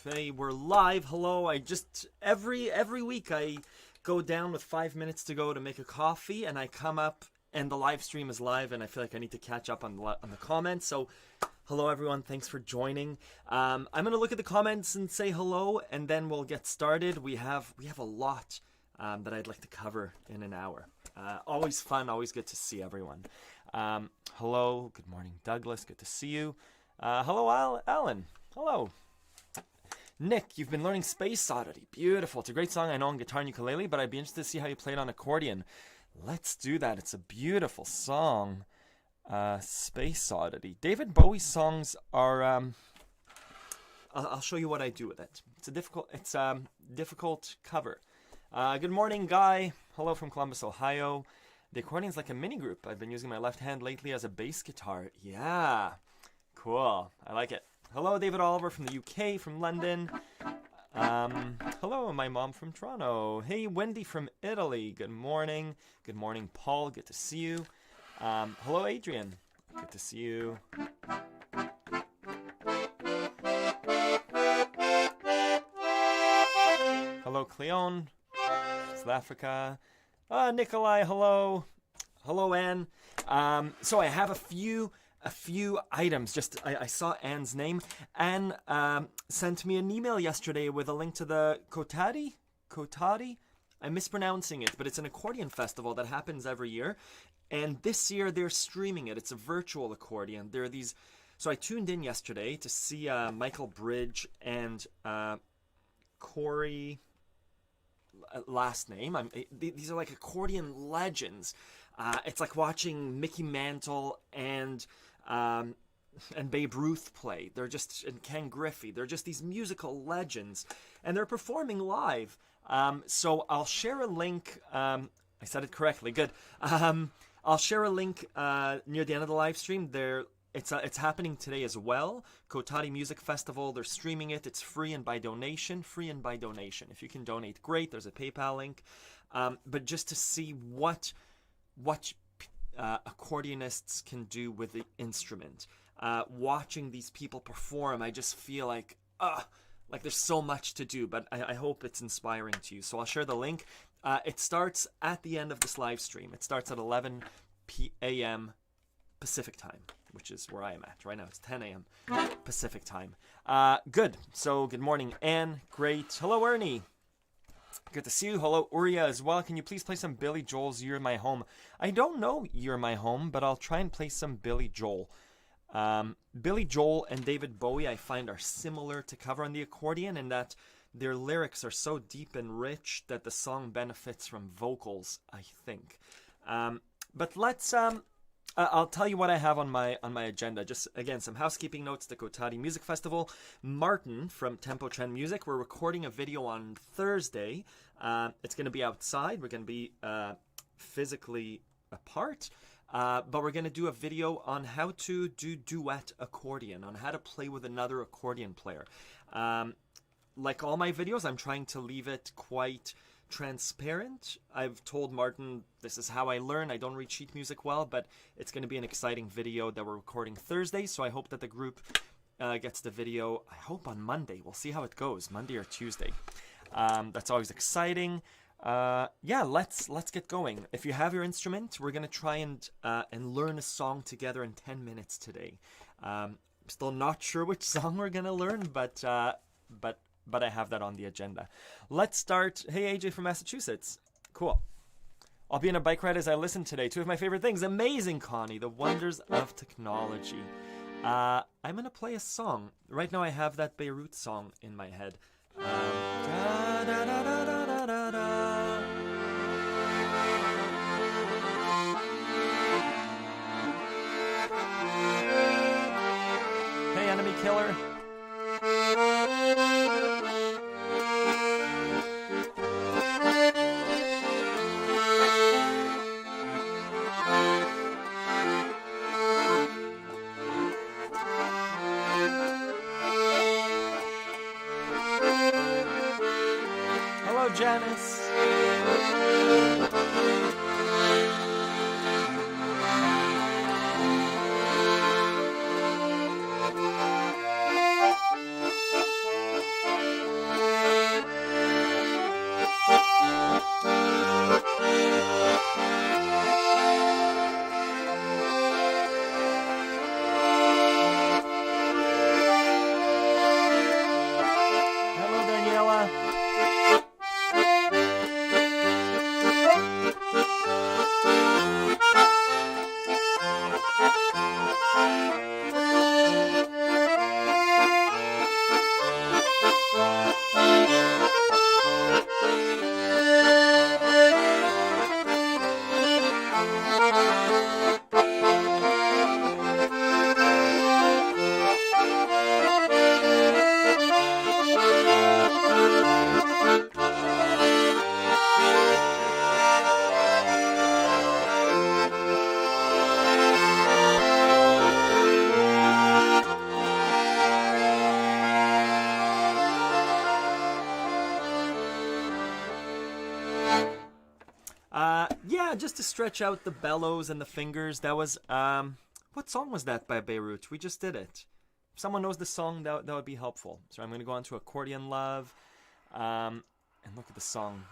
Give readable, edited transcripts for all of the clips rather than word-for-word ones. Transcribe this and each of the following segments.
Hey, we're live. Hello. I just every week I go down with 5 minutes to go to make a coffee, and I come up and the live stream is live, and I feel like I need to catch up on the comments. So, hello everyone. Thanks for joining. I'm gonna look at the comments and say hello, and then we'll get started. We have a lot that I'd like to cover in an hour. Always fun. Always good to see everyone. Hello. Good morning, Douglas. Good to see you. Hello, Alan. Hello. Nick, you've been learning Space Oddity. Beautiful. It's a great song. I know on guitar and ukulele, but I'd be interested to see how you play it on accordion. Let's do that. It's a beautiful song. Space Oddity. David Bowie's songs are... I'll show you what I do with it. It's a difficult cover. Good morning, Guy. Hello from Columbus, Ohio. The accordion's like a mini group. I've been using my left hand lately as a bass guitar. Yeah. Cool. I like it. Hello, David Oliver from the UK, from London. Hello, my mom from Toronto. Hey, Wendy from Italy. Good morning. Good morning, Paul. Good to see you. Hello, Adrian. Good to see you. Hello, Cleon. South Africa. Nikolai, hello. Hello, Anne. So I have a few items. I saw Anne's name. Anne sent me an email yesterday with a link to the Kotadi? I'm mispronouncing it, but it's an accordion festival that happens every year. And this year they're streaming it. It's a virtual accordion. There are these... So I tuned in yesterday to see Michael Bridge and Corey... last name. These are like accordion legends. It's like watching Mickey Mantle and Babe Ruth play. And Ken Griffey. They're just these musical legends, and they're performing live. So I'll share a link. I said it correctly. Good. I'll share a link near the end of the live stream. It's happening today as well. Kotadi Music Festival. They're streaming it. It's free and by donation. If you can donate, great. There's a PayPal link. But just to see what accordionists can do with the instrument. Watching these people perform, I just feel like there's so much to do, but I hope it's inspiring to you. So I'll share the link. It starts at the end of this live stream. It starts at 11 a.m. Pacific time, which is where I am at right now. It's 10 a.m. Pacific time. Good. So good morning, Anne. Great. Hello, Ernie. Good to see you. Hello, Uria as well. Can you please play some Billy Joel's You're My Home? I don't know You're My Home, but I'll try and play some Billy Joel. Billy Joel and David Bowie, I find, are similar to cover on the accordion in that their lyrics are so deep and rich that the song benefits from vocals, I think. But let's... I'll tell you what I have on my agenda. Just, again, some housekeeping notes. The Kotadi Music Festival. Martin from Tempo Trend Music. We're recording a video on Thursday. It's going to be outside. We're going to be physically apart. But we're going to do a video on how to do duet accordion, on how to play with another accordion player. Like all my videos, I'm trying to leave it quite... transparent. I've told Martin this is how I learn. I don't read sheet music well, but it's going to be an exciting video that we're recording Thursday, so I hope that the group gets the video, I hope on Monday. We'll see how it goes, Monday or Tuesday. That's always exciting. Yeah, let's get going. If you have your instrument, we're going to try and learn a song together in 10 minutes today. Still not sure which song we're going to learn, but I have that on the agenda. Let's start. Hey, AJ from Massachusetts. Cool. I'll be on a bike ride as I listen today. Two of my favorite things. Amazing, Connie. The wonders of technology. I'm going to play a song. Right now I have that Beirut song in my head. Hey, Enemy Killer. Janice. yeah, just to stretch out the bellows and the fingers. That was, what song was that by Beirut? We just did it. If someone knows the song, that would be helpful. So I'm going to go on to Accordion Love, and look at the song.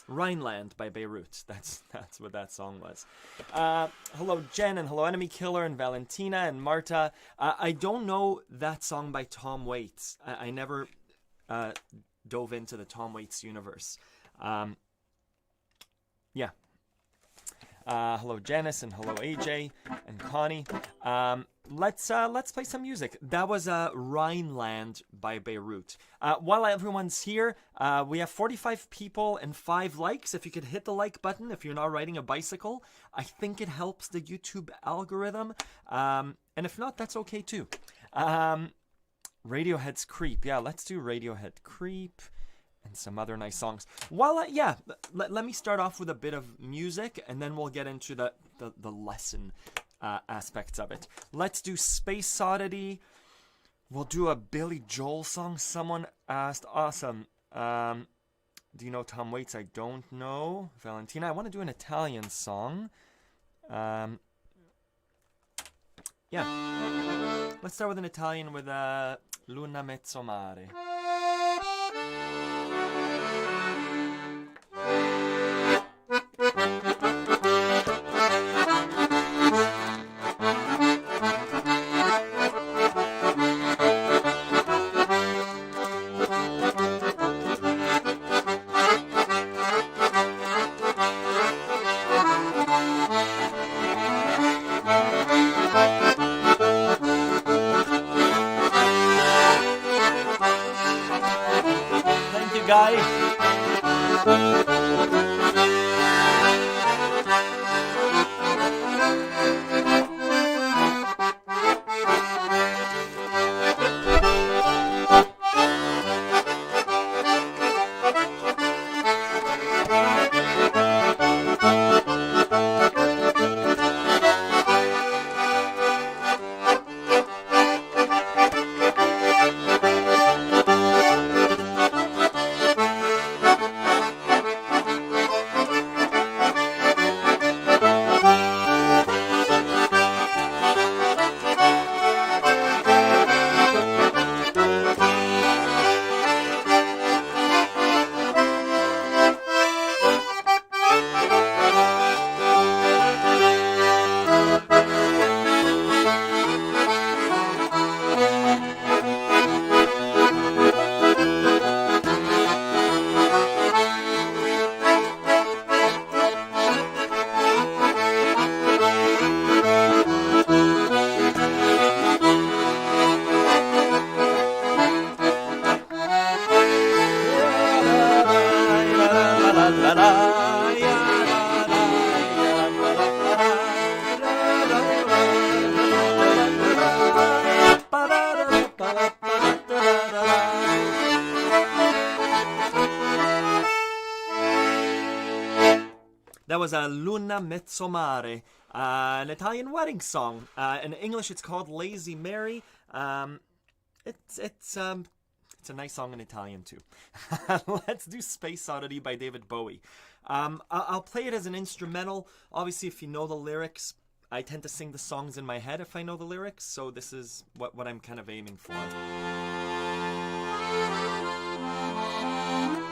Rhineland by Beirut. That's what that song was. Hello Jen, and hello Enemy Killer, and Valentina, and Marta. I don't know that song by Tom Waits. I never dove into the Tom Waits universe. Yeah. Hello Janice, and hello AJ and Connie. Let's play some music. That was Rhineland by Beirut. While everyone's here, we have 45 people and 5 likes. If you could hit the like button if you're not riding a bicycle, I think it helps the YouTube algorithm. And if not, that's okay too. Radiohead's Creep. Yeah, let's do Radiohead Creep. And some other nice songs. Well, yeah, let me start off with a bit of music, and then we'll get into the lesson aspects of it. Let's do Space Oddity. We'll do a Billy Joel song. Someone asked. Awesome. Do you know Tom Waits? I don't know. Valentina, I want to do an Italian song. Yeah. Let's start with an Italian with Luna Mezzo Mare. That was a Luna Mezzo Mare, an Italian wedding song. In English, it's called Lazy Mary. It's a nice song in Italian too. Let's do Space Oddity by David Bowie. I'll play it as an instrumental. Obviously, if you know the lyrics, I tend to sing the songs in my head if I know the lyrics. So this is what I'm kind of aiming for.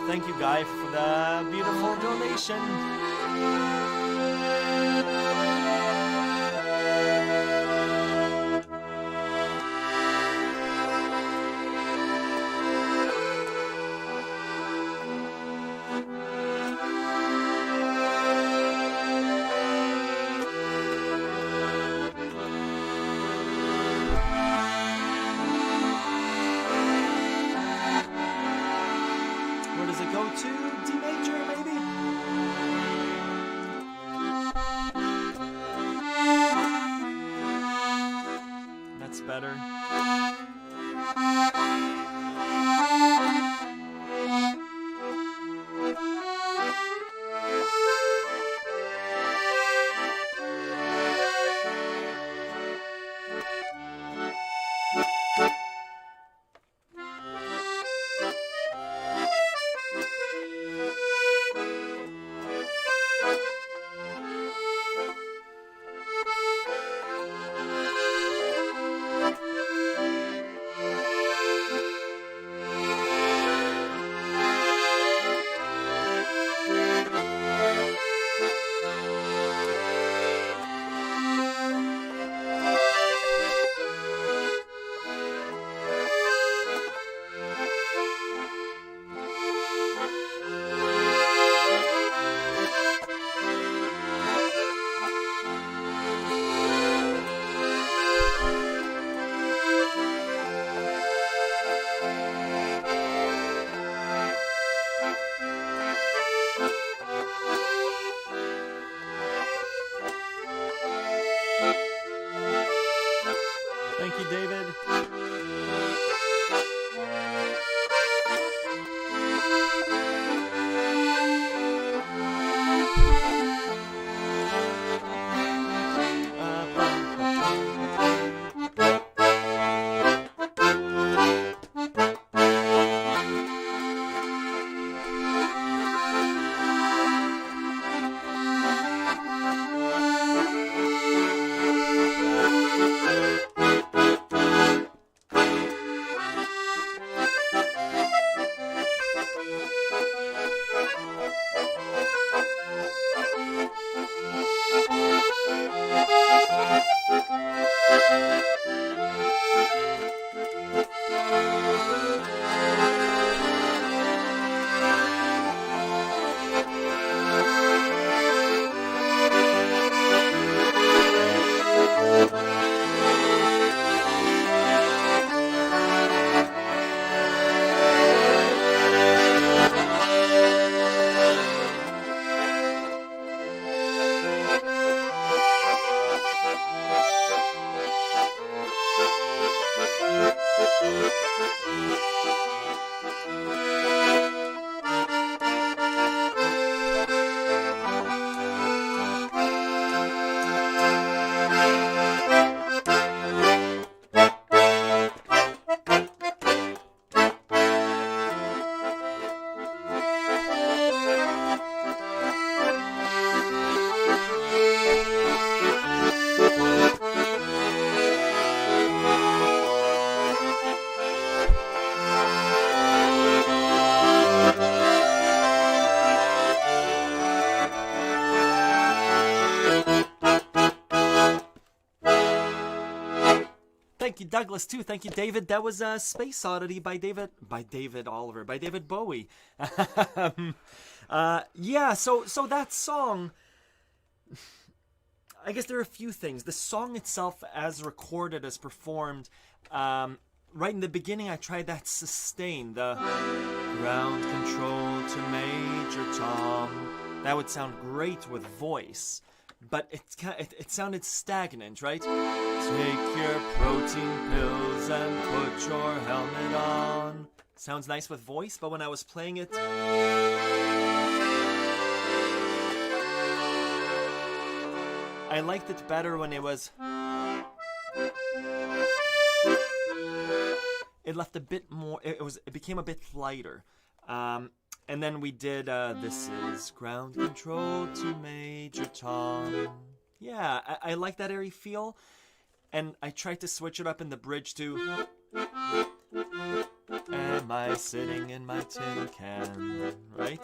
Thank you, Guy, for the beautiful donation. Where does it go to? D major, maybe? That's better. Douglas too. Thank you, David. That was Space Oddity by David Bowie. Yeah, so that song, I guess there are a few things. The song itself, as recorded, as performed, right in the beginning, I tried that sustain, the ground control to Major Tom. That would sound great with voice, but it sounded stagnant, right? Take your protein pills and put your helmet on. Sounds nice with voice, but when I was playing it, I liked it better when it was... It left a bit more... It became a bit lighter. And then we did, this is ground control to Major Tom. Yeah, I like that airy feel. And I tried to switch it up in the bridge to... Am I sitting in my tin can? Right?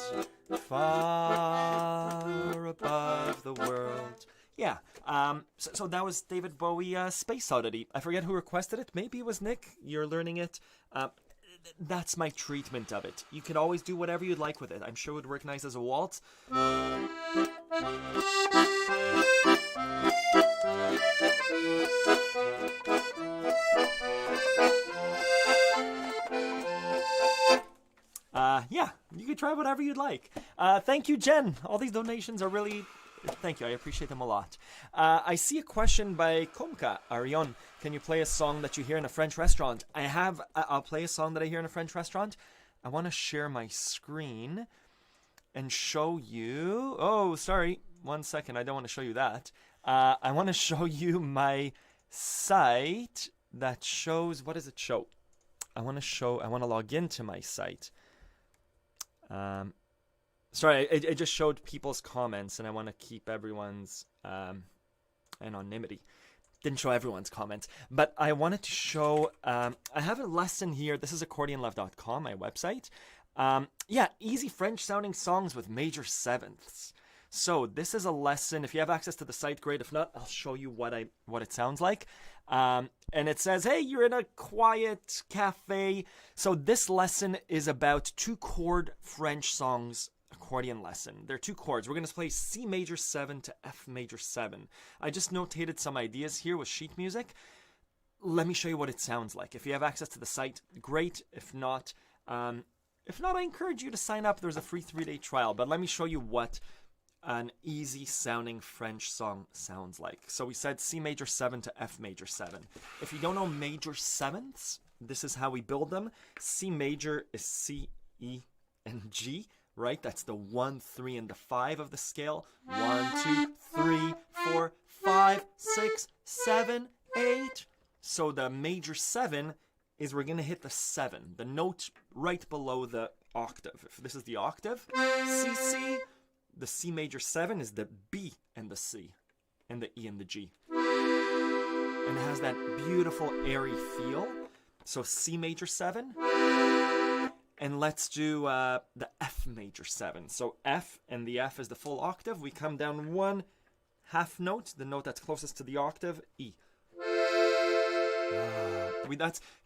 Far above the world. Yeah, so that was David Bowie, Space Oddity. I forget who requested it. Maybe it was Nick. You're learning it. That's my treatment of it. You can always do whatever you'd like with it. I'm sure it would work nice as a waltz. Yeah, you can try whatever you'd like. Thank you, Jen. All these donations are really... Thank you, I appreciate them a lot. I see a question by Komka Arion. Can you play a song that you hear in a French restaurant? I'll play a song that I hear in a French restaurant. I want to share my screen and show you... Oh, sorry. 1 second, I don't want to show you that. I want to show you my site that shows... What does it show? I want to log into my site. Sorry, it just showed people's comments, and I want to keep everyone's anonymity. Didn't show everyone's comments, but I wanted to show, I have a lesson here. This is accordionlove.com, my website. Yeah, easy French-sounding songs with major sevenths. So this is a lesson. If you have access to the site, great. If not, I'll show you what it sounds like. And it says, hey, you're in a quiet cafe. So this lesson is about 2-chord French songs accordion lesson. There are 2 chords. We're going to play C major 7 to F major 7. I just notated some ideas here with sheet music. Let me show you what it sounds like. If you have access to the site, great. If not, I encourage you to sign up. There's a free 3-day trial. But let me show you what an easy sounding French song sounds like. So we said C major 7 to F major 7. If you don't know major sevenths, this is how we build them. C major is C, E, and G. Right? That's the 1, 3, and the 5 of the scale. 1, 2, 3, 4, 5, 6, 7, 8. So the major 7 is we're going to hit the 7, the note right below the octave. If this is the octave, C, C, the C major 7 is the B and the C, and the E and the G. And it has that beautiful airy feel. So C major 7. And let's do the F major 7. So F, and the F is the full octave. We come down 1 half note, the note that's closest to the octave, E.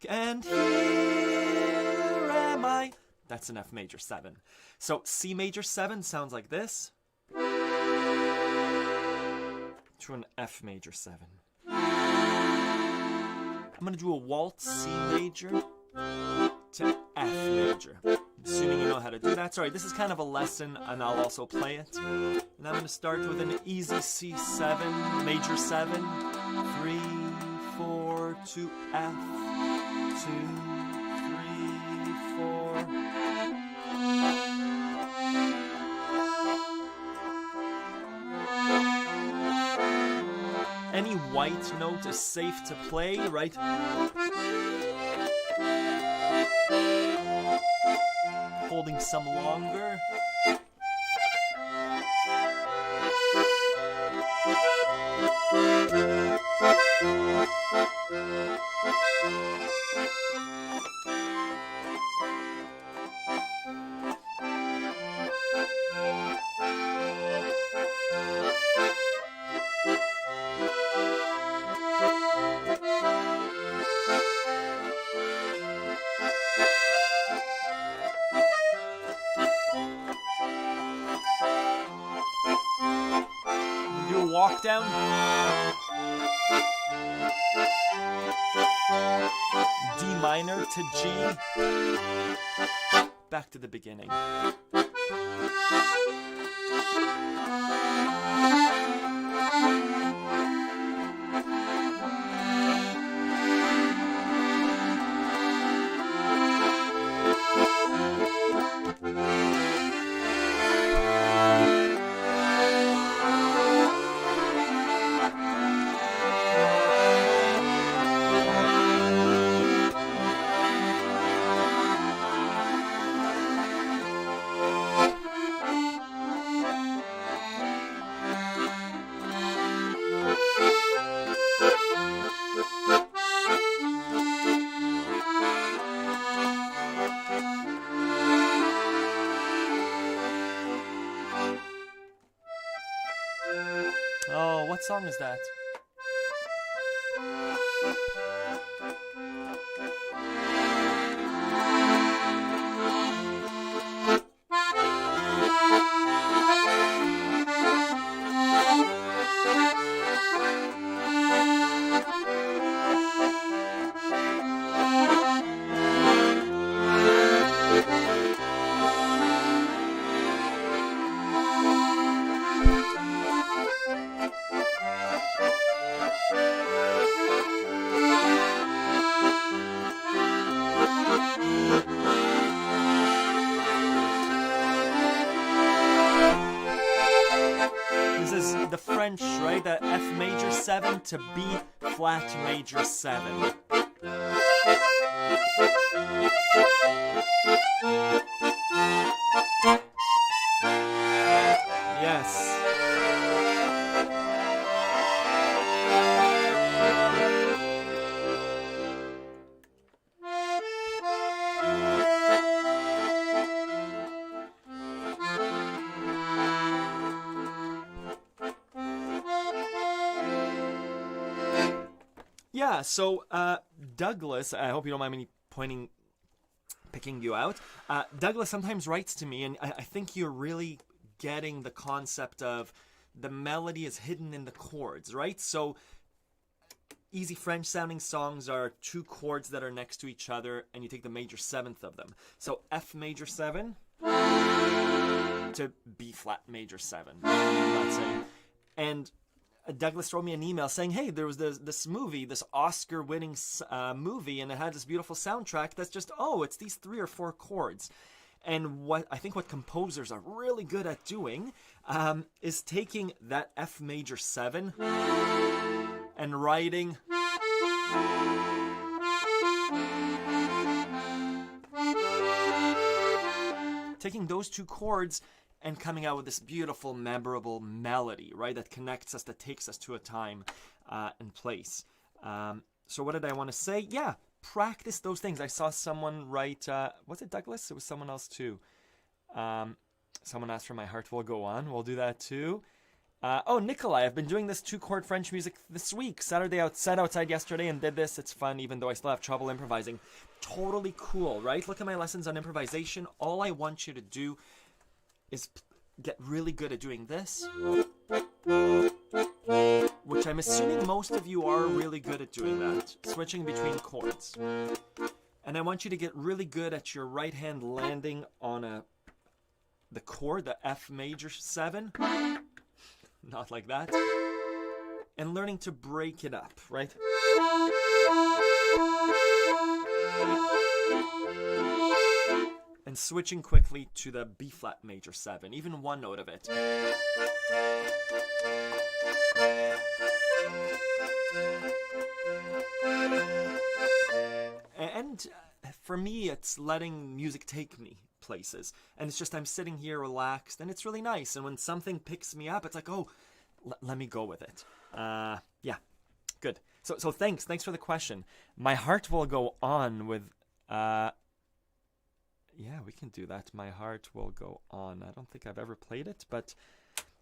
And here am I. That's an F major 7. So C major 7 sounds like this. To an F major 7. I'm going to do a waltz C major to F major. Assuming you know how to do that. Sorry, this is kind of a lesson, and I'll also play it. And I'm going to start with an easy C7, major 7, 3, 4, to F, 2, 3, 4. Any white note is safe to play, right? Holding some longer. drop down. D minor to G. Back to the beginning. Oh, what song is that? The French, right? The F major 7 to B flat major 7. Yes. Yeah, so Douglas, I hope you don't mind me picking you out. Douglas sometimes writes to me, and I think you're really getting the concept of the melody is hidden in the chords, right? So easy French sounding songs are two chords that are next to each other, and you take the major 7th of them. So F major 7 to B flat major 7, let's say. And Douglas wrote me an email saying, hey, there was this movie, this Oscar-winning movie, and it had this beautiful soundtrack that's just, it's these 3 or 4 chords. And what I think what composers are really good at doing is taking that F major 7 and writing taking those 2 chords and coming out with this beautiful, memorable melody, right? That connects us, that takes us to a time and place. So what did I want to say? Yeah, practice those things. I saw someone write, was it Douglas? It was someone else too. Someone asked for My Heart Will Go On. We'll do that too. Nikolai, I've been doing this 2-chord French music this week. Sat outside yesterday and did this. It's fun, even though I still have trouble improvising. Totally cool, right? Look at my lessons on improvisation. All I want you to do is get really good at doing this, which I'm assuming most of you are really good at doing that, switching between chords. And I want you to get really good at your right hand landing on the chord, the F major 7, not like that, and learning to break it up, right? And switching quickly to the B flat major 7, even one note of it. And for me, it's letting music take me places. And it's just I'm sitting here relaxed, and it's really nice. And when something picks me up, it's like, let me go with it. Yeah, good. So thanks for the question. My Heart Will Go On with... Yeah, we can do that. My Heart Will Go On. I don't think I've ever played it, but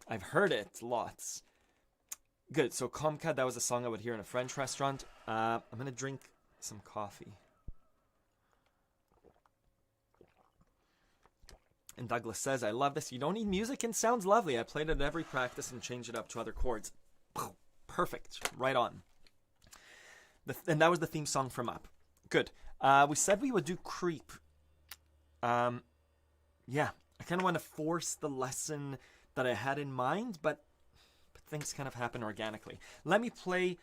I've heard it lots. Good. So Comcat, that was a song I would hear in a French restaurant. I'm going to drink some coffee. And Douglas says, I love this. You don't need music and sounds lovely. I played it at every practice and changed it up to other chords. Perfect. Right on. And that was the theme song from Up. Good. We said we would do Creep. Yeah, I kind of want to force the lesson that I had in mind, but things kind of happen organically. Let me play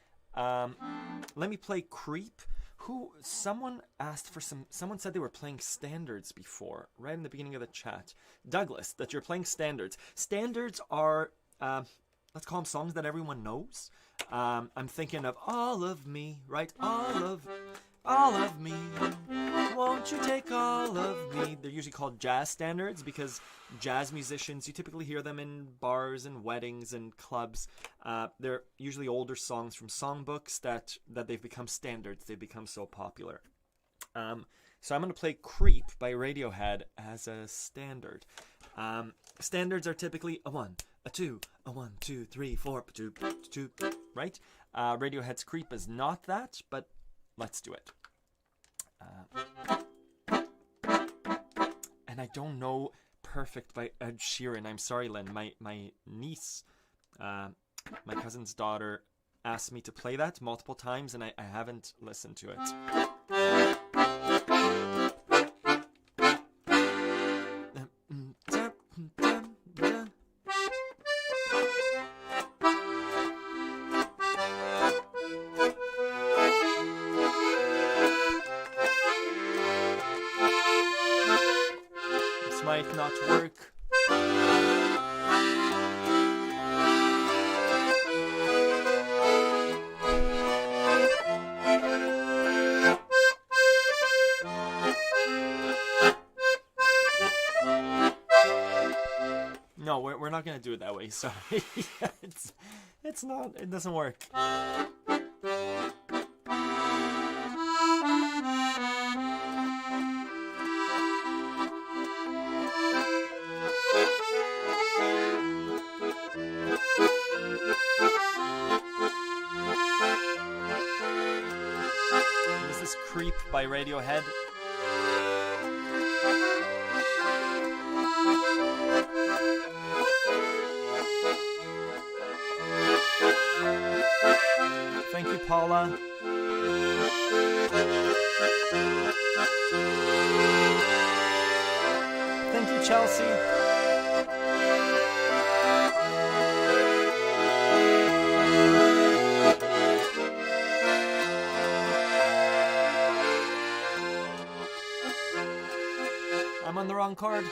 Creep. Someone said they were playing standards before, right in the beginning of the chat. Douglas, that you're playing standards. Standards are, let's call them songs that everyone knows. I'm thinking of All of Me, right? All of me, won't you take all of me? They're usually called jazz standards because jazz musicians, you typically hear them in bars and weddings and clubs. They're usually older songs from songbooks that they've become standards. They've become so popular. So I'm going to play Creep by Radiohead as a standard. Standards are typically a 1, a 2, a 1, 2, 3, 4, 2, 2, right? Radiohead's Creep is not that, but let's do it. And I don't know Perfect by Ed Sheeran. I'm sorry, Lynn. My niece, my cousin's daughter, asked me to play that multiple times, and I haven't listened to it. Might not work. No, we're not gonna do it that way. Sorry, it's not. It doesn't work. This is Creep by Radiohead. Thank you, Paula. Thank you, Chelsea. I'm on the wrong card.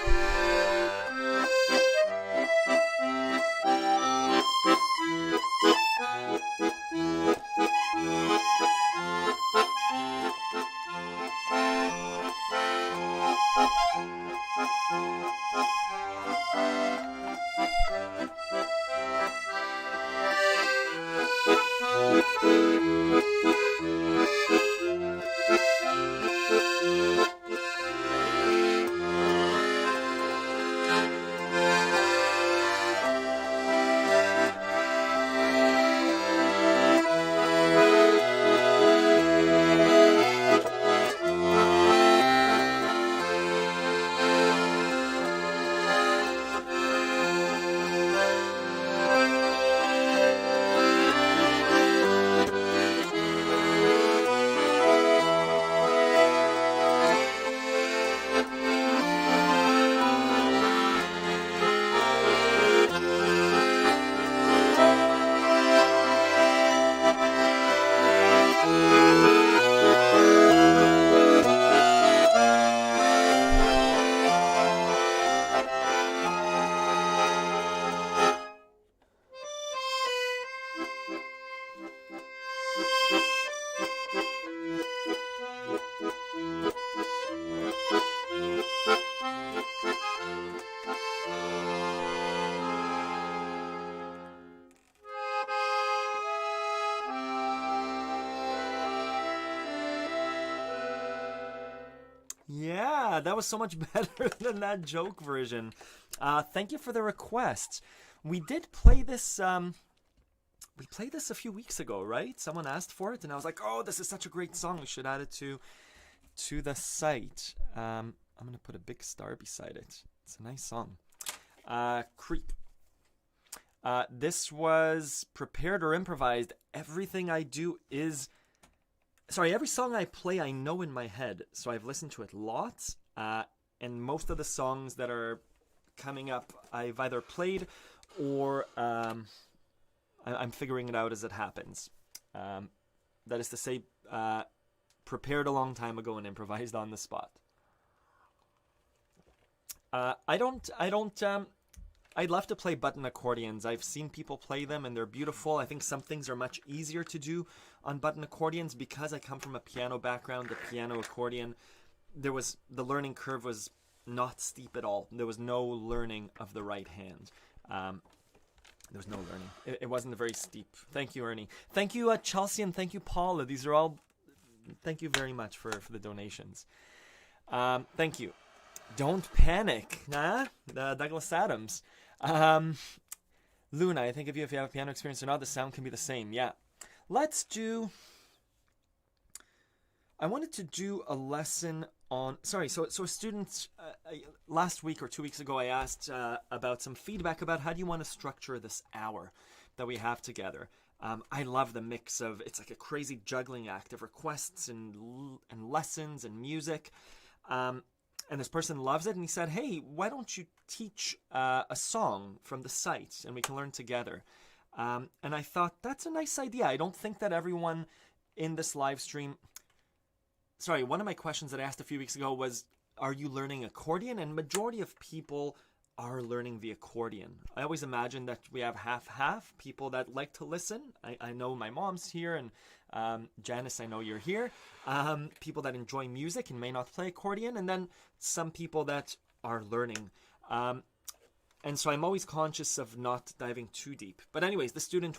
Yeah, that was so much better than that joke version. Thank you for the request. We did play this. We played this a few weeks ago, right? Someone asked for it, and I was like, "Oh, this is such a great song. We should add it to the site." I'm gonna put a big star beside it. It's a nice song. Creep. This was prepared or improvised. Everything I do is... Sorry, every song I play I know in my head, so I've listened to it lots, and most of the songs that are coming up I've either played or I'm figuring it out as it happens. That is to say, prepared a long time ago and improvised on the spot. I'd love to play button accordions. I've seen people play them and they're beautiful. I think some things are much easier to do on button accordions because I come from a piano background, the piano accordion. The learning curve was not steep at all. There was no learning of the right hand. There was no learning. It wasn't very steep. Thank you, Ernie. Thank you, Chelsea, and thank you, Paula. These are all... Thank you very much for the donations. Thank you. Don't panic. Douglas Adams. Luna, I think if you have piano experience or not, the sound can be the same. Yeah. Let's do... I wanted to do a lesson on... Sorry, so students, last week or 2 weeks ago, I asked about some feedback about how do you want to structure this hour that we have together. I love the mix of... It's like a crazy juggling act of requests and lessons and music. And this person loves it, and he said, hey, why don't you teach a song from the site, and we can learn together. And I thought, that's a nice idea. I don't think that everyone in this live stream... Sorry, one of my questions that I asked a few weeks ago was, are you learning accordion? And majority of people are learning the accordion. I always imagine that we have half-half, people that like to listen. I know my mom's here, and Janice, I know you're here. People that enjoy music and may not play accordion, and then some people that are learning. And so I'm always conscious of not diving too deep. But anyways, the student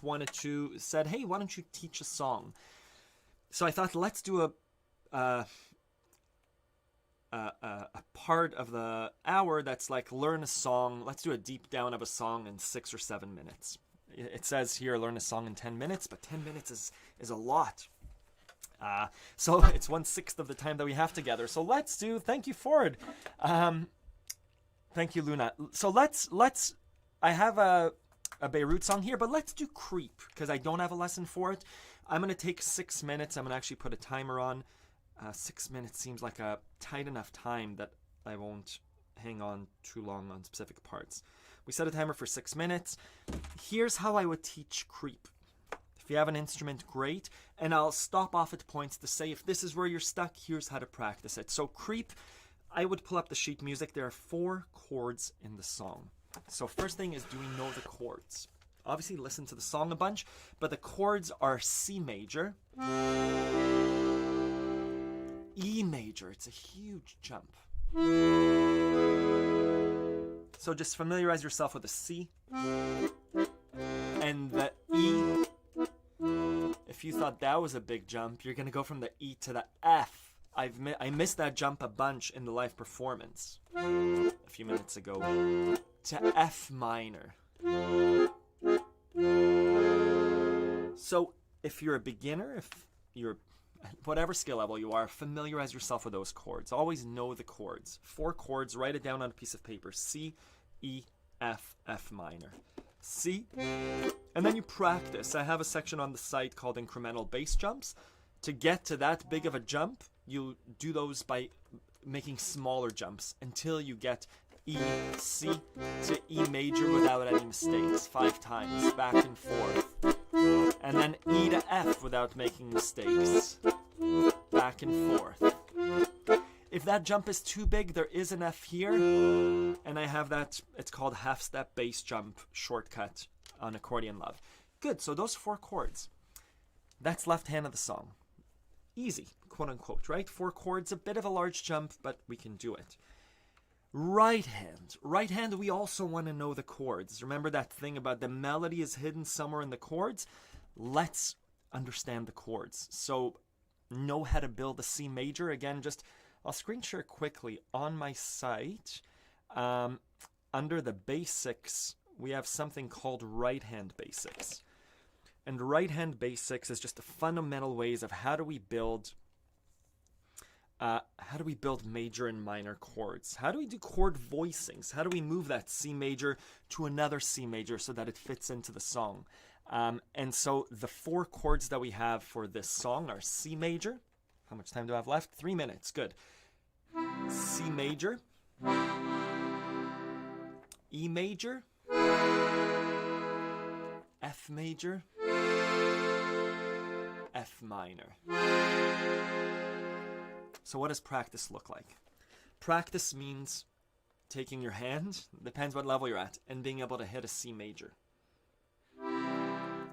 said, hey, why don't you teach a song? So I thought, let's do a part of the hour that's like learn a song. Let's do a deep down of a song in 6 or 7 minutes. It says here learn a song in 10 minutes, but 10 minutes is a lot. So it's 1/6 of the time that we have together. So let's do... Thank you, Ford. Thank you, Luna. So let's I have a Beirut song here, but let's do Creep because I don't have a lesson for it. I'm going to take 6 minutes. I'm going to actually put a timer on. 6 minutes seems like a tight enough time that I won't hang on too long on specific parts. We set a timer for 6 minutes. Here's how I would teach Creep. If you have an instrument, great. And I'll stop off at points to say, if this is where you're stuck, here's how to practice it. So Creep, I would pull up the sheet music. There are 4 chords in the song. So first thing is, do we know the chords? Obviously, listen to the song a bunch, but the chords are C major, E major. It's a huge jump. So just familiarize yourself with the C and the E. If you thought that was a big jump, you're going to go from the E to the F. I missed that jump a bunch in the live performance a few minutes ago. To F minor. So if you're a beginner, if you're whatever skill level you are, familiarize yourself with those chords. Always know the chords. 4 chords, write it down on a piece of paper. C, E, F, F minor. C, and then you practice. I have a section on the site called incremental bass jumps. To get to that big of a jump, you do those by making smaller jumps until you get E, C to E major without any mistakes. 5 times, back and forth. And then E to F without making mistakes. Back and forth. If that jump is too big, there is an F here. And I have that, it's called half-step bass jump shortcut on Accordion Love. Good, so those 4 chords. That's left hand of the song. Easy, quote unquote, right? 4 chords, a bit of a large jump, but we can do it. Right hand. Right hand, we also want to know the chords. Remember that thing about the melody is hidden somewhere in the chords? Let's understand the chords. So, know how to build a C major. Again, I'll screen share quickly on my site. Under the basics, we have something called right hand basics. And right hand basics is just the fundamental ways of how do we build how do we build major and minor chords? How do we do chord voicings? How do we move that C major to another C major so that it fits into the song? And so the 4 chords that we have for this song are C major. How much time do I have left? 3 minutes. Good. C major, E major, F major, F minor. So what does practice look like? Practice means taking your hand, depends what level you're at, and being able to hit a C major.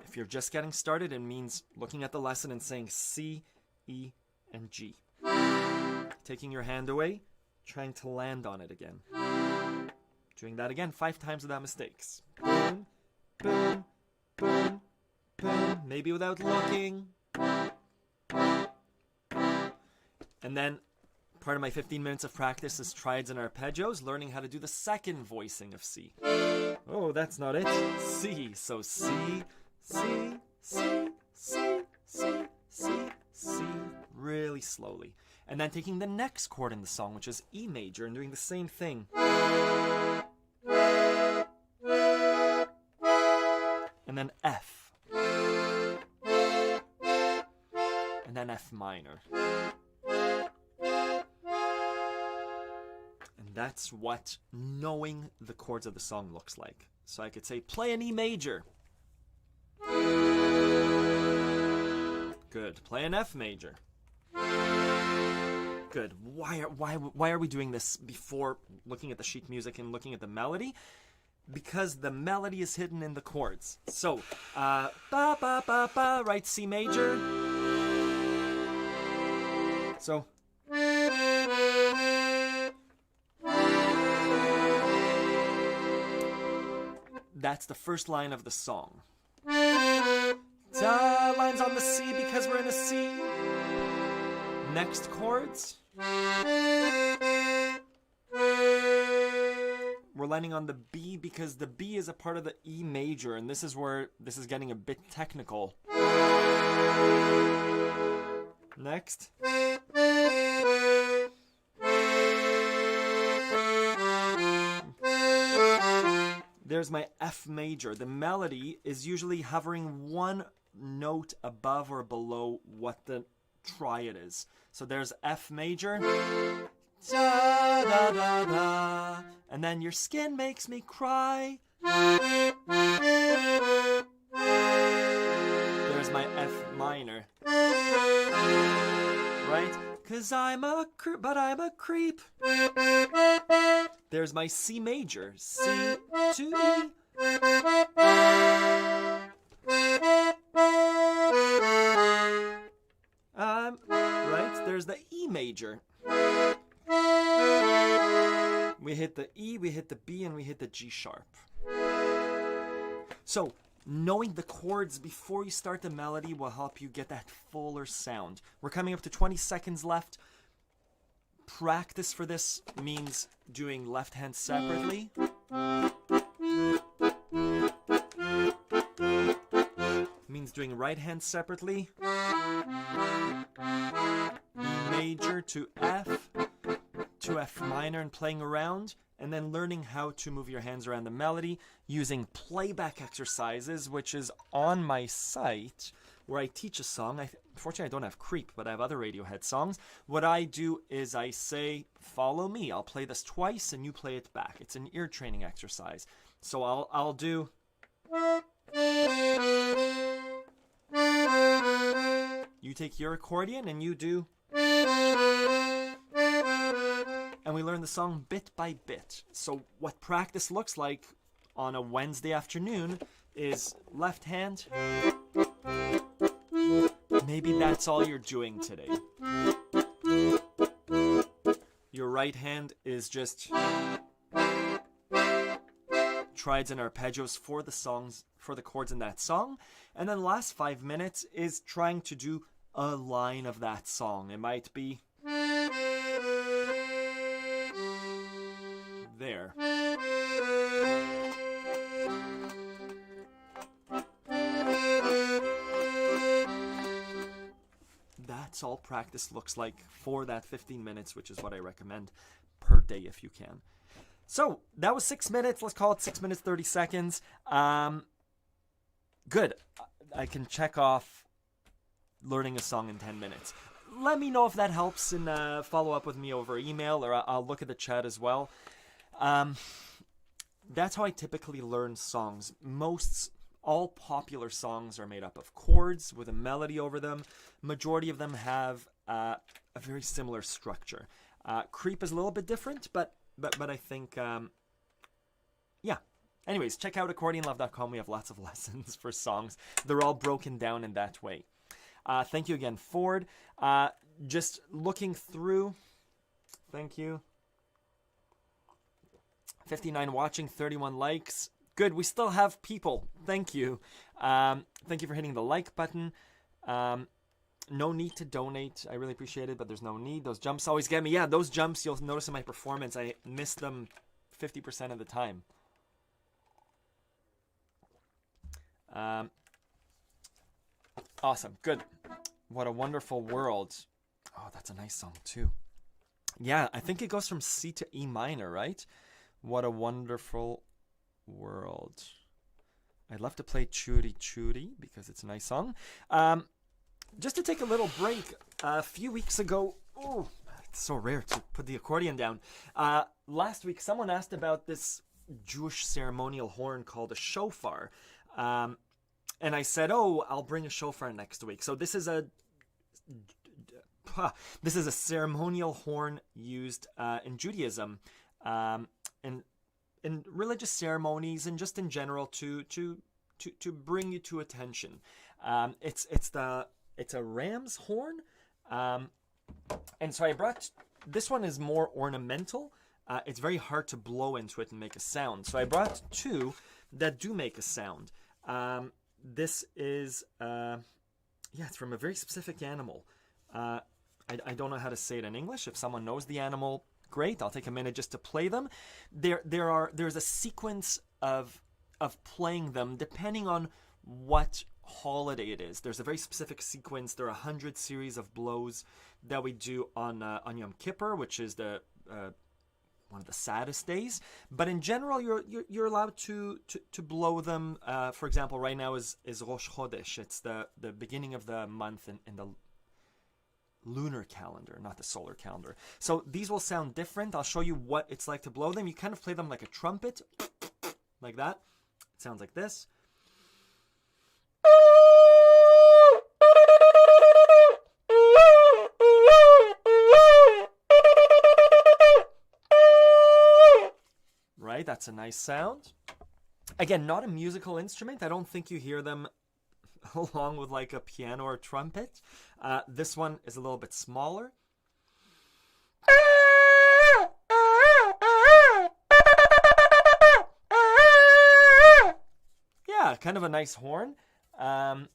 If you're just getting started, it means looking at the lesson and saying C, E, and G. Taking your hand away, trying to land on it again. Doing that again 5 times without mistakes. Boom, boom, boom, boom. Maybe without looking. And then part of my 15 minutes of practice is triads and arpeggios, learning how to do the second voicing of C. Oh, that's not it. C. So C, C, C, C, C, C, C, really slowly. And then taking the next chord in the song, which is E major, and doing the same thing. And then F. And then F minor. And that's what knowing the chords of the song looks like. So I could say, play an E major. Good. Play an F major. Good. Why are we doing this before looking at the sheet music and looking at the melody? Because the melody is hidden in the chords. So, ba ba ba ba, right? C major. So, that's the first line of the song. Da, lines on the C because we're in a C. Next chords. We're landing on the B because the B is a part of the E major, and this is where this is getting a bit technical. Next. There's my F major. The melody is usually hovering 1 note above or below what the triad is. So there's F major. Da, da, da, da. And then your skin makes me cry. There's my F minor. Right? 'Cause I'm a creep. There's my C major. C to E. Right? There's the E major. We hit the E, we hit the B, and we hit the G sharp. So, knowing the chords before you start the melody will help you get that fuller sound. We're coming up to 20 seconds left. Practice for this means doing left hand separately. Means doing right hand separately. E major to F. To F minor and playing around, and then learning how to move your hands around the melody using playback exercises, which is on my site where I teach a song. Unfortunately, I don't have Creep, but I have other Radiohead songs. What I do is I say, follow me. I'll play this twice and you play it back. It's an ear training exercise. So I'll do... You take your accordion and you do... And we learn the song bit by bit. So what practice looks like on a Wednesday afternoon is left hand. Maybe that's all you're doing today. Your right hand is just triads and arpeggios for the songs, for the chords in that song. And then the last 5 minutes is trying to do a line of that song. It might be... there. That's all practice looks like for that 15 minutes, which is what I recommend per day if you can. So that was 6 minutes. Let's call it 6 minutes, 30 seconds. Good. I can check off learning a song in 10 minutes. Let me know if that helps, and follow up with me over email, or I'll look at the chat as well. That's how I typically learn songs. All popular songs are made up of chords with a melody over them. Majority of them have a very similar structure. Creep is a little bit different, but I think, yeah. Anyways, check out accordionlove.com. We have lots of lessons for songs. They're all broken down in that way. Thank you again, Ford. Just looking through. Thank you. 59 watching, 31 likes. Good, we still have people. Thank you. Thank you for hitting the like button. No need to donate. I really appreciate it, but there's no need. Those jumps always get me. Yeah, those jumps, you'll notice in my performance, I miss them 50% of the time. Awesome. Good. What a Wonderful World. Oh, that's a nice song too. Yeah, I think it goes from C to E minor, right? What a Wonderful World. I'd love to play Churi Churi because it's a nice song. Just to take a little break, a few weeks ago, oh, it's so rare to put the accordion down. Last week, someone asked about this Jewish ceremonial horn called a shofar. And I said, oh, I'll bring a shofar next week. So this is a ceremonial horn used in Judaism, in religious ceremonies, and just in general to bring you to attention. It's a ram's horn, and so I brought this one. Is more ornamental. It's very hard to blow into it and make a sound. So I brought two that do make a sound. This is, it's from a very specific animal. I don't know how to say it in English. If someone knows the animal, great. I'll take a minute just to play them. There's a sequence of playing them depending on what holiday it is. There's a very specific sequence. There are 100 series of blows that we do on Yom Kippur, which is the one of the saddest days. But in general, you're allowed to blow them. For example, right now is Rosh Chodesh. It's the beginning of the month in the lunar calendar, not the solar calendar. So these will sound different. I'll show you what it's like to blow them. You kind of play them like a trumpet, like that. It sounds like this. Right, that's a nice sound. Again, not a musical instrument. I don't think you hear them along with like a piano or trumpet. This one is a little bit smaller. Yeah, kind of a nice horn. And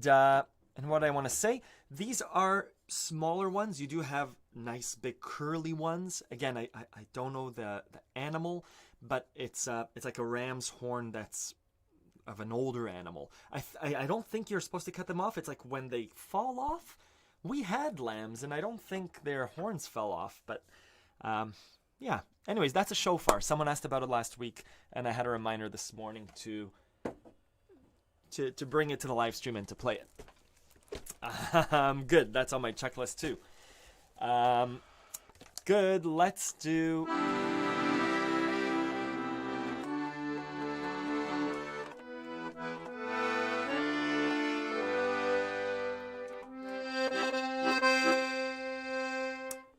what I want to say, these are smaller ones. You do have nice big curly ones. Again, I don't know the animal, but it's like a ram's horn that's of an older animal. I don't think you're supposed to cut them off. It's like when they fall off. We had lambs, and I don't think their horns fell off. But yeah. Anyways, that's a shofar. Someone asked about it last week, and I had a reminder this morning to bring it to the live stream and to play it. Good. That's on my checklist too. Good. Let's do.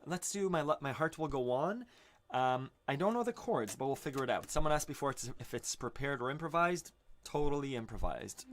Let's do My Heart Will Go On. I don't know the chords, but we'll figure it out. Someone asked before if it's prepared or improvised. Totally improvised.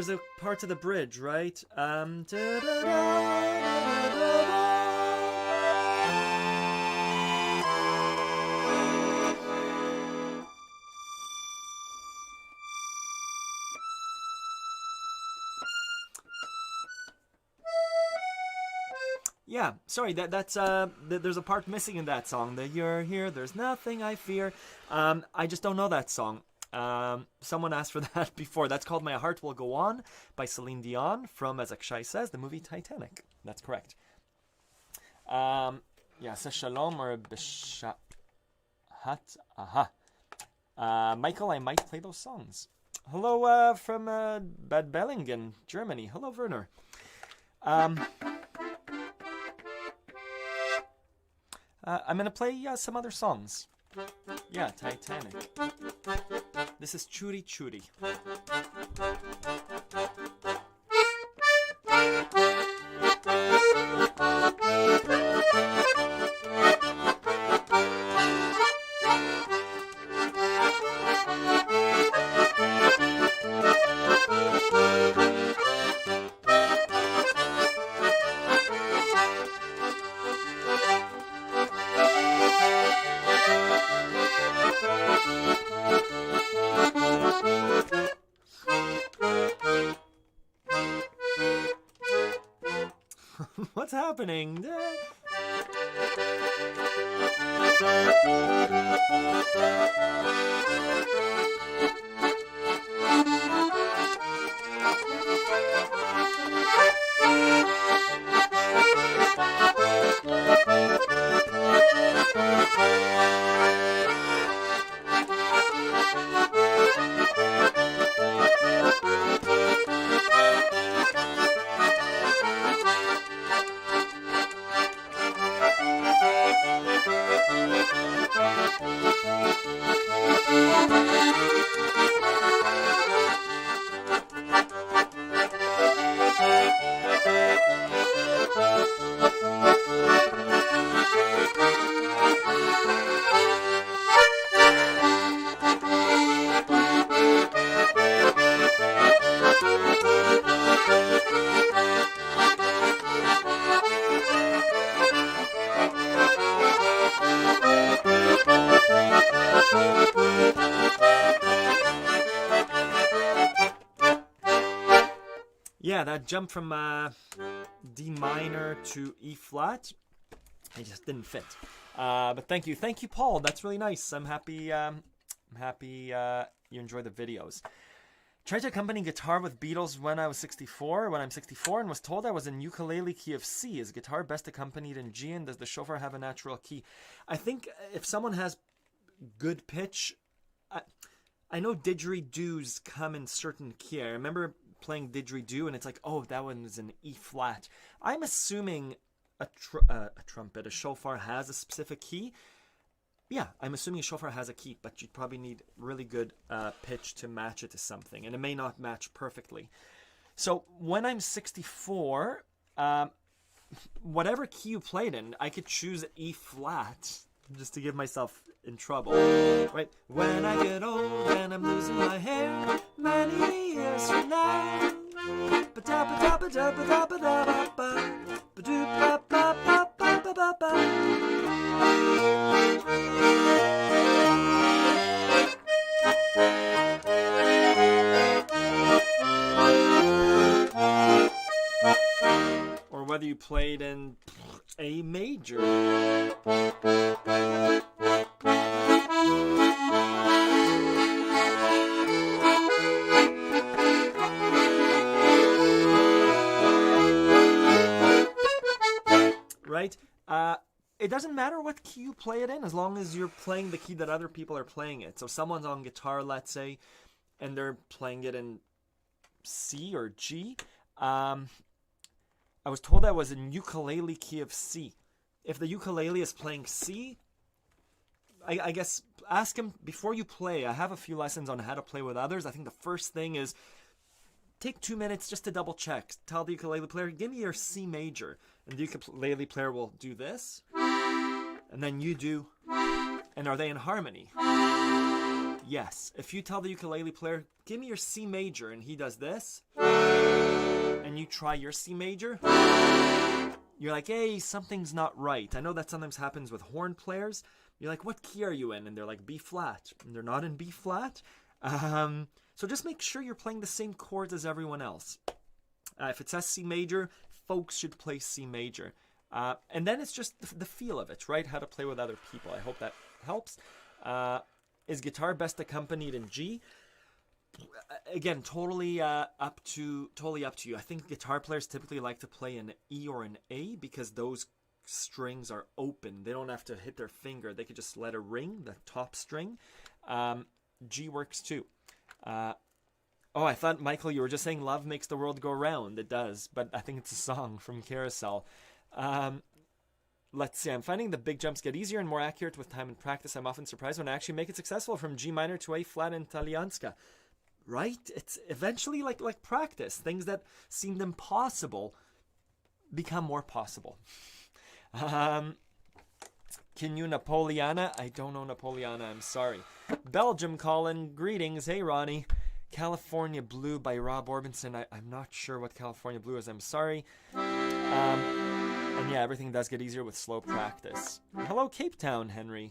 there's a part of the bridge, right? Yeah, sorry, that's there's a part missing in that song. The "You're Here, There's Nothing I Fear." I just don't know that song. Someone asked for that before. That's called "My Heart Will Go On" by Celine Dion from, as Akshay says, the movie Titanic. That's correct. Yeah, c'est shalom or bishat. Aha. Michael, I might play those songs. Hello from Bad Bellingen, Germany. Hello, Werner. I'm going to play some other songs. Yeah, Titanic. This is Churi Churi. What's happening? Yeah, that jump from D minor to E flat, it just didn't fit. But thank you, Paul. That's really nice. I'm happy. You enjoy the videos. Tried to accompany guitar with Beatles when I'm 64, and was told I was in ukulele key of C. Is guitar best accompanied in G, and does the shofar have a natural key? I think if someone has good pitch, I know didgeridoos come in certain key. I remember playing didgeridoo, and it's like, oh, that one was an E flat. I'm assuming a trumpet, a shofar has a specific key. Yeah, I'm assuming a shofar has a key, but you'd probably need really good pitch to match it to something, and it may not match perfectly. So when I'm 64, whatever key you played in, I could choose E flat just to give myself in trouble, right? When I get old and I'm losing my hair, many years from now. Or whether you played in A major. Right? It doesn't matter what key you play it in, as long as you're playing the key that other people are playing it. So someone's on guitar, let's say, and they're playing it in C or G. I was told I was in ukulele key of C. If the ukulele is playing C, I guess ask him before you play. I have a few lessons on how to play with others. I think the first thing is take 2 minutes just to double check. Tell the ukulele player, give me your C major. And the ukulele player will do this. And then you do. And are they in harmony? Yes. If you tell the ukulele player, give me your C major, and he does this, and you try your C major, you're like, hey, something's not right. I know that sometimes happens with horn players. You're like, what key are you in? And they're like, B flat. And they're not in B flat. So just make sure you're playing the same chords as everyone else. If it says C major, folks should play C major. And then it's just the feel of it, right? How to play with other people. I hope that helps. Is guitar best accompanied in G? Again, totally up to you. I think guitar players typically like to play an E or an A because those strings are open. They don't have to hit their finger. They could just let it ring, the top string. G works too. Oh, I thought, Michael, you were just saying love makes the world go round. It does, but I think it's a song from Carousel. Let's see. I'm finding the big jumps get easier and more accurate with time and practice. I'm often surprised when I actually make it successful from G minor to A flat in Italianska. Right? It's eventually like practice. Things that seemed impossible become more possible. Can you Napoleana? I don't know Napoleana. I'm sorry. Belgium calling. Greetings. Hey, Ronnie. California Blue by Rob Orbison. I'm not sure what California Blue is. I'm sorry. And yeah, everything does get easier with slow practice. Hello, Cape Town, Henry.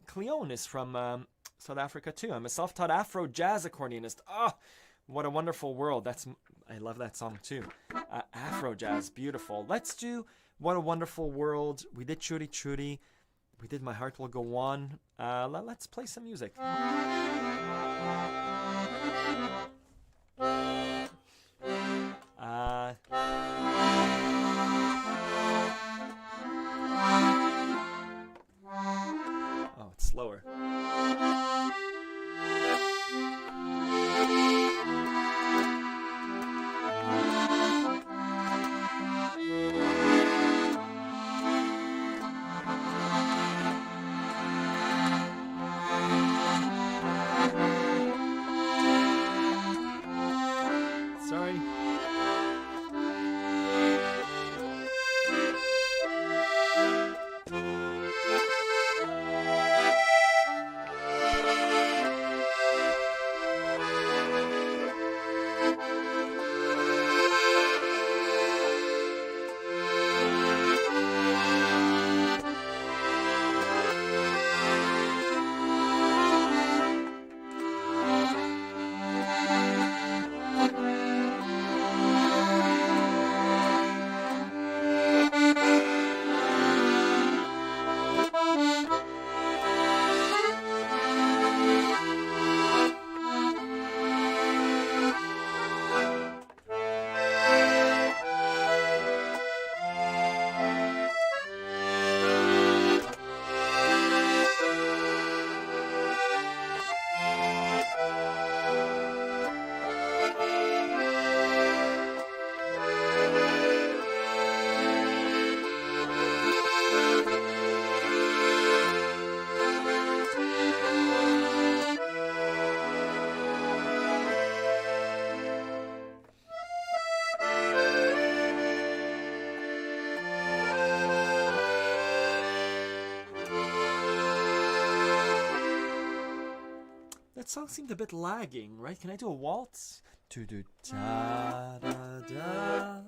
Cleone is from South Africa too. I'm a self-taught Afro jazz accordionist. Oh, what a wonderful world. I love that song too. Afro jazz, beautiful. Let's do What a Wonderful World. We did Churi Churi. We did My Heart Will Go On. Let's play some music. Oh, it's slower. Sorry. That song seemed a bit lagging, right? Can I do a waltz? To do da da da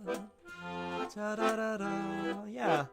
da da da da. Yeah.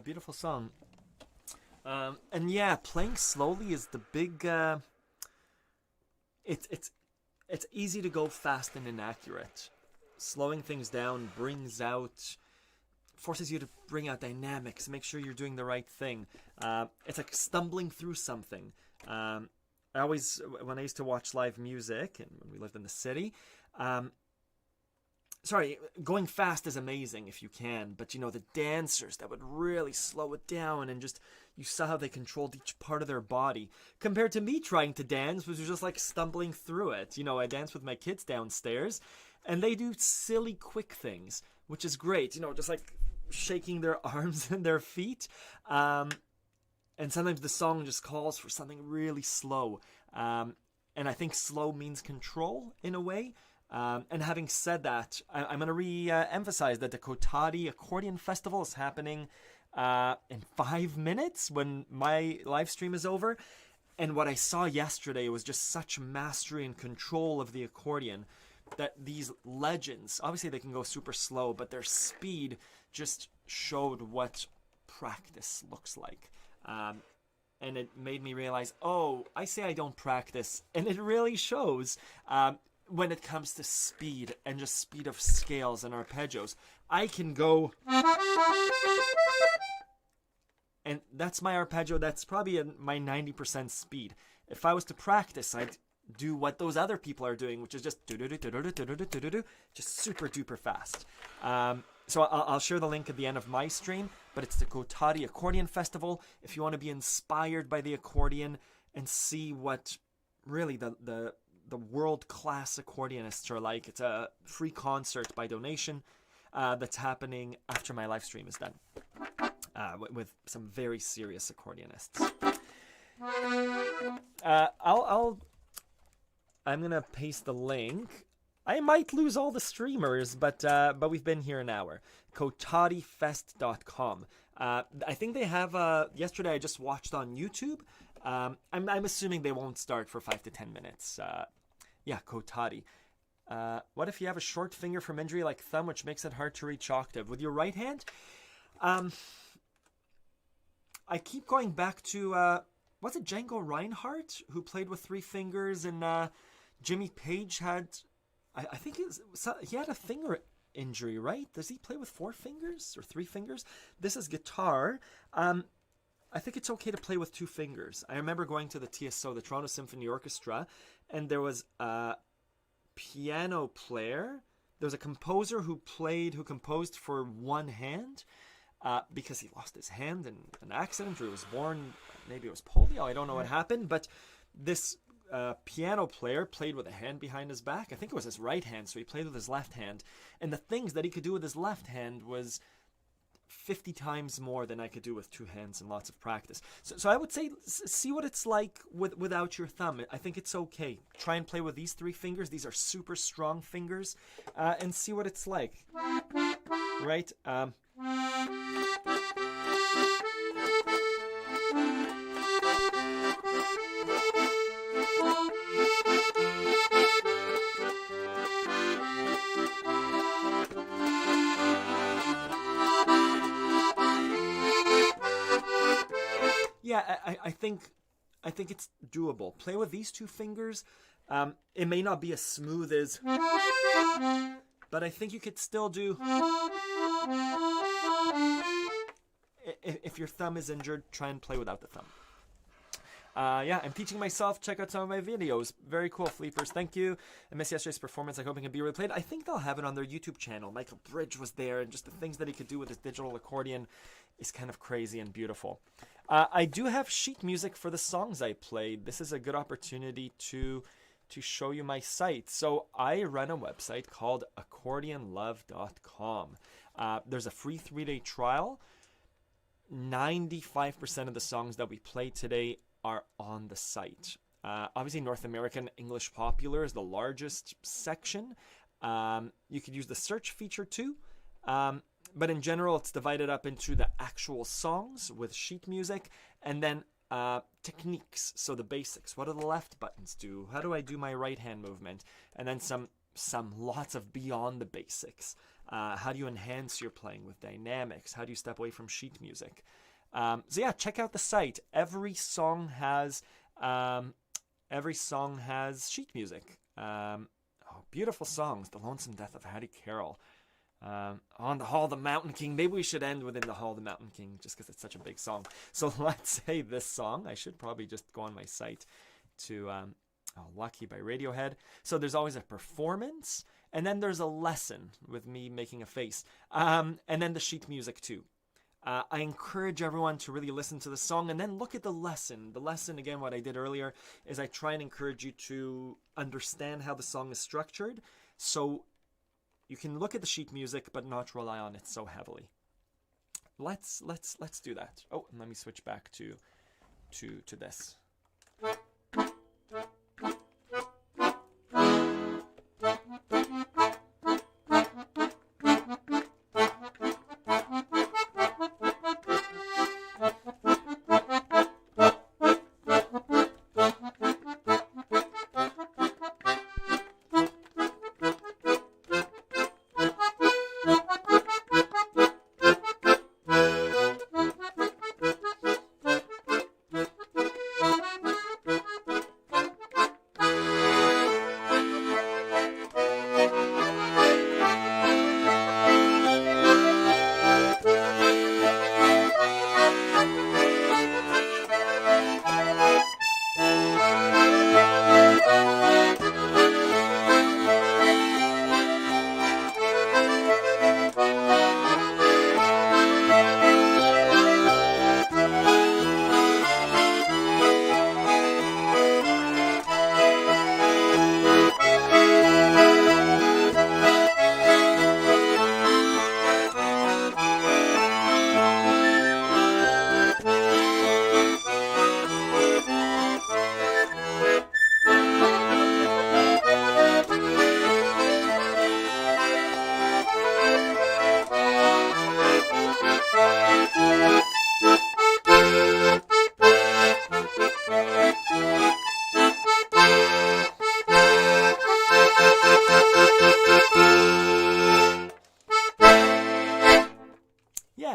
Beautiful song. And yeah, playing slowly is the big it's easy to go fast and inaccurate. Slowing things down forces you to bring out dynamics, make sure you're doing the right thing. It's like stumbling through something. I always, when I used to watch live music and when we lived in the city, sorry, going fast is amazing if you can, but you know, the dancers that would really slow it down, and just, you saw how they controlled each part of their body, compared to me trying to dance, which was just like stumbling through it. You know, I dance with my kids downstairs, and they do silly quick things, which is great, you know, just like shaking their arms and their feet. And sometimes the song just calls for something really slow. And I think slow means control in a way. And having said that, I'm going to re-emphasize that the Oddity Accordion Festival is happening in 5 minutes when my live stream is over. And what I saw yesterday was just such mastery and control of the accordion that these legends, obviously they can go super slow, but their speed just showed what practice looks like. And it made me realize, oh, I say I don't practice, and it really shows when it comes to speed and just speed of scales and arpeggios. I can go, and that's my arpeggio. That's probably my 90% speed. If I was to practice, I'd do what those other people are doing, which is just just super duper fast. So I'll share the link at the end of my stream, but it's the Oddity Accordion Festival. If you want to be inspired by the accordion and see what really the world-class accordionists are like, it's a free concert by donation that's happening after my live stream is done with some very serious accordionists. I'm going to paste the link. I might lose all the streamers, but we've been here an hour. KottadiFest.com. I think they have, yesterday I just watched on YouTube. I'm assuming they won't start for 5 to 10 minutes. Yeah, Oddity. What if you have a short finger from injury like thumb, which makes it hard to reach octave? With your right hand? I keep going back to, was it Django Reinhardt who played with 3 fingers, and Jimmy Page had... I think he had a finger injury, right? Does he play with 4 fingers or 3 fingers? This is guitar. I think it's okay to play with 2 fingers. I remember going to the TSO, the Toronto Symphony Orchestra, and there was a piano player. There was a composer who composed for 1 hand because he lost his hand in an accident, or he was born, maybe it was polio. I don't know what happened, but this piano player played with a hand behind his back. I think it was his right hand, so he played with his left hand. And the things that he could do with his left hand was 50 times more than I could do with 2 hands and lots of practice. So I would say, see what it's like without your thumb. I think it's okay. Try and play with these 3 fingers. These are super strong fingers. And see what it's like. Right? Yeah, I think it's doable. Play with these 2 fingers. It may not be as smooth as, but I think you could still do. If your thumb is injured, try and play without the thumb. Yeah, I'm teaching myself. Check out some of my videos. Very cool, Fleepers. Thank you. I missed yesterday's performance. I hope it can be replayed. I think they'll have it on their YouTube channel. Michael Bridge was there, and just the things that he could do with his digital accordion is kind of crazy and beautiful. I do have sheet music for the songs I played. This is a good opportunity to show you my site. So I run a website called AccordionLove.com. There's a free 3-day trial. 95% of the songs that we play today are on the site. Obviously, North American English Popular is the largest section. You could use the search feature too. But in general, it's divided up into the actual songs with sheet music, and then techniques, so the basics. What do the left buttons do? How do I do my right hand movement? And then lots of beyond the basics. How do you enhance your playing with dynamics? How do you step away from sheet music? So yeah, check out the site. Every song has sheet music. Beautiful songs. The Lonesome Death of Hattie Carroll. On the Hall of the Mountain King. Maybe we should end within the Hall of the Mountain King just because it's such a big song. So let's say this song. I should probably just go on my site to Lucky by Radiohead. So there's always a performance, And then there's a lesson with me making a face. And then the sheet music too. I encourage everyone to really listen to the song and then look at the lesson. The lesson, again, what I did earlier is I try and encourage you to understand how the song is structured, so you can look at the sheet music but not rely on it so heavily. Let's do that. Oh, and let me switch back to this.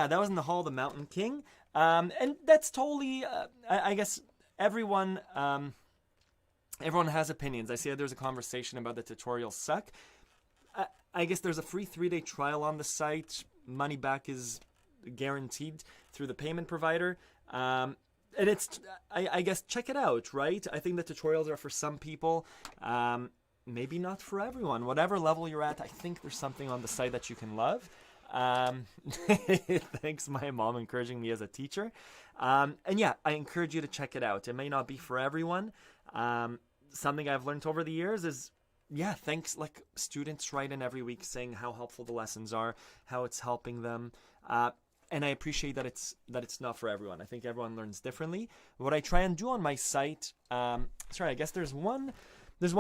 That was in the Hall of the Mountain King. And that's totally, I guess everyone has opinions. I see that there's a conversation about the tutorials suck. I guess there's a free 3-day trial on the site. Money back is guaranteed through the payment provider. And it's, I guess, check it out, right? I think the tutorials are for some people. Maybe not for everyone. Whatever level you're at, I think there's something on the site that you can love. Thanks, my mom, encouraging me as a teacher. And yeah, I encourage you to check it out. It may not be for everyone. Something I've learned over the years is, yeah, thanks. Like, students write in every week saying how helpful the lessons are, how it's helping them. And I appreciate that it's not for everyone. I think everyone learns differently. What I try and do on my site, I guess there's one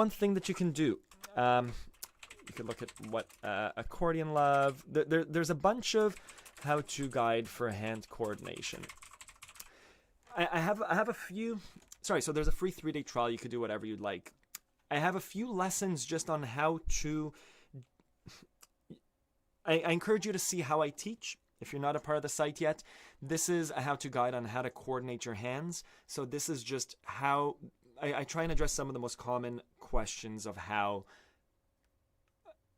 thing that you can do. You can look at what Accordion Love. There's a bunch of how-to guide for hand coordination. I have a few. So there's a free 3-day trial. You could do whatever you'd like. I have a few lessons just on how to. I encourage you to see how I teach. If you're not a part of the site yet, this is a how-to guide on how to coordinate your hands. So this is just how I try and address some of the most common questions of how.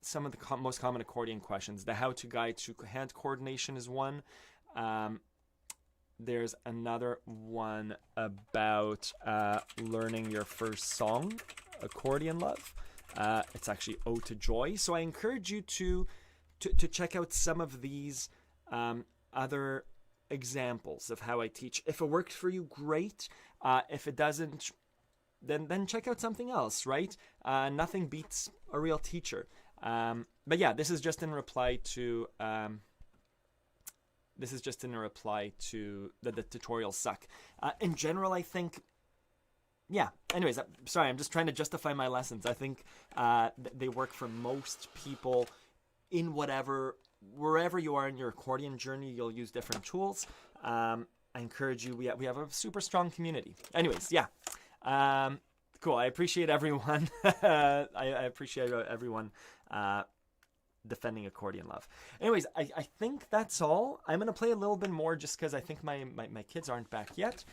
Some of the most common accordion questions. The how-to guide to hand coordination is one. There's another one about learning your first song, Accordion Love. It's actually Ode to Joy. So I encourage you to check out some of these other examples of how I teach. If it works for you, great. If it doesn't, then check out something else, right? Nothing beats a real teacher. But yeah, this is just in reply to the tutorials suck. In general, I think, yeah. Anyways, sorry, I'm just trying to justify my lessons. I think they work for most people in wherever you are in your accordion journey. You'll use different tools. I encourage you. We have a super strong community. Anyways, yeah. Cool. I appreciate everyone. I appreciate everyone defending Accordion Love. Anyways, I think that's all. I'm going to play a little bit more just because I think my kids aren't back yet.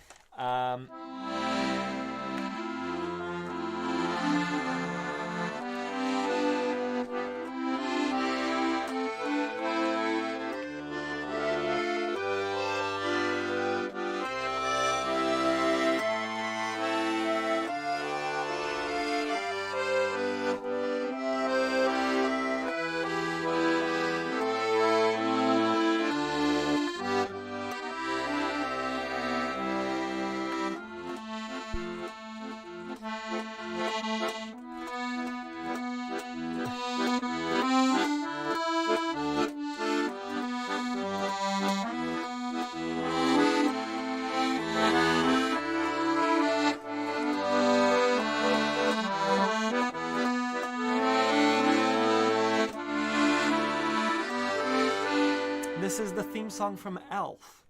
this is the theme song from Elf.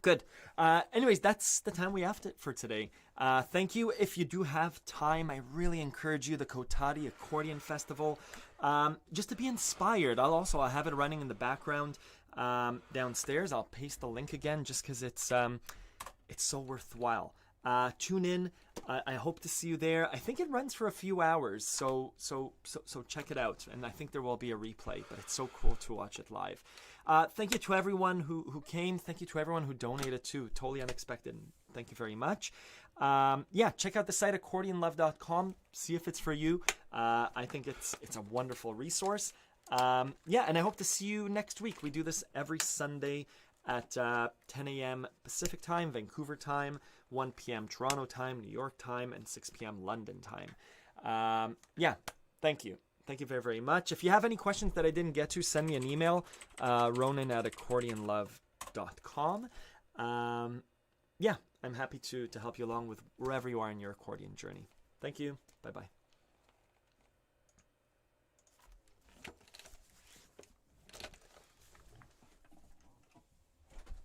Good. Anyways, that's the time we have for today. Thank you. If you do have time, I really encourage you, the Kotati Accordion Festival, just to be inspired. I'll have it running in the background downstairs. I'll paste the link again just because it's so worthwhile. Tune in. I hope to see you there. I think it runs for a few hours, so check it out. And I think there will be a replay, but it's so cool to watch it live. Thank you to everyone who came. Thank you to everyone who donated too. Totally unexpected. Thank you very much. Check out the site accordionlove.com. See if it's for you. I think it's a wonderful resource. And I hope to see you next week. We do this every Sunday at 10 a.m. Pacific time, Vancouver time, 1 p.m. Toronto time, New York time, and 6 p.m. London time. Thank you. Thank you very, very much. If you have any questions that I didn't get to, send me an email, ronan@accordionlove.com. I'm happy to help you along with wherever you are in your accordion journey. Thank you. Bye-bye.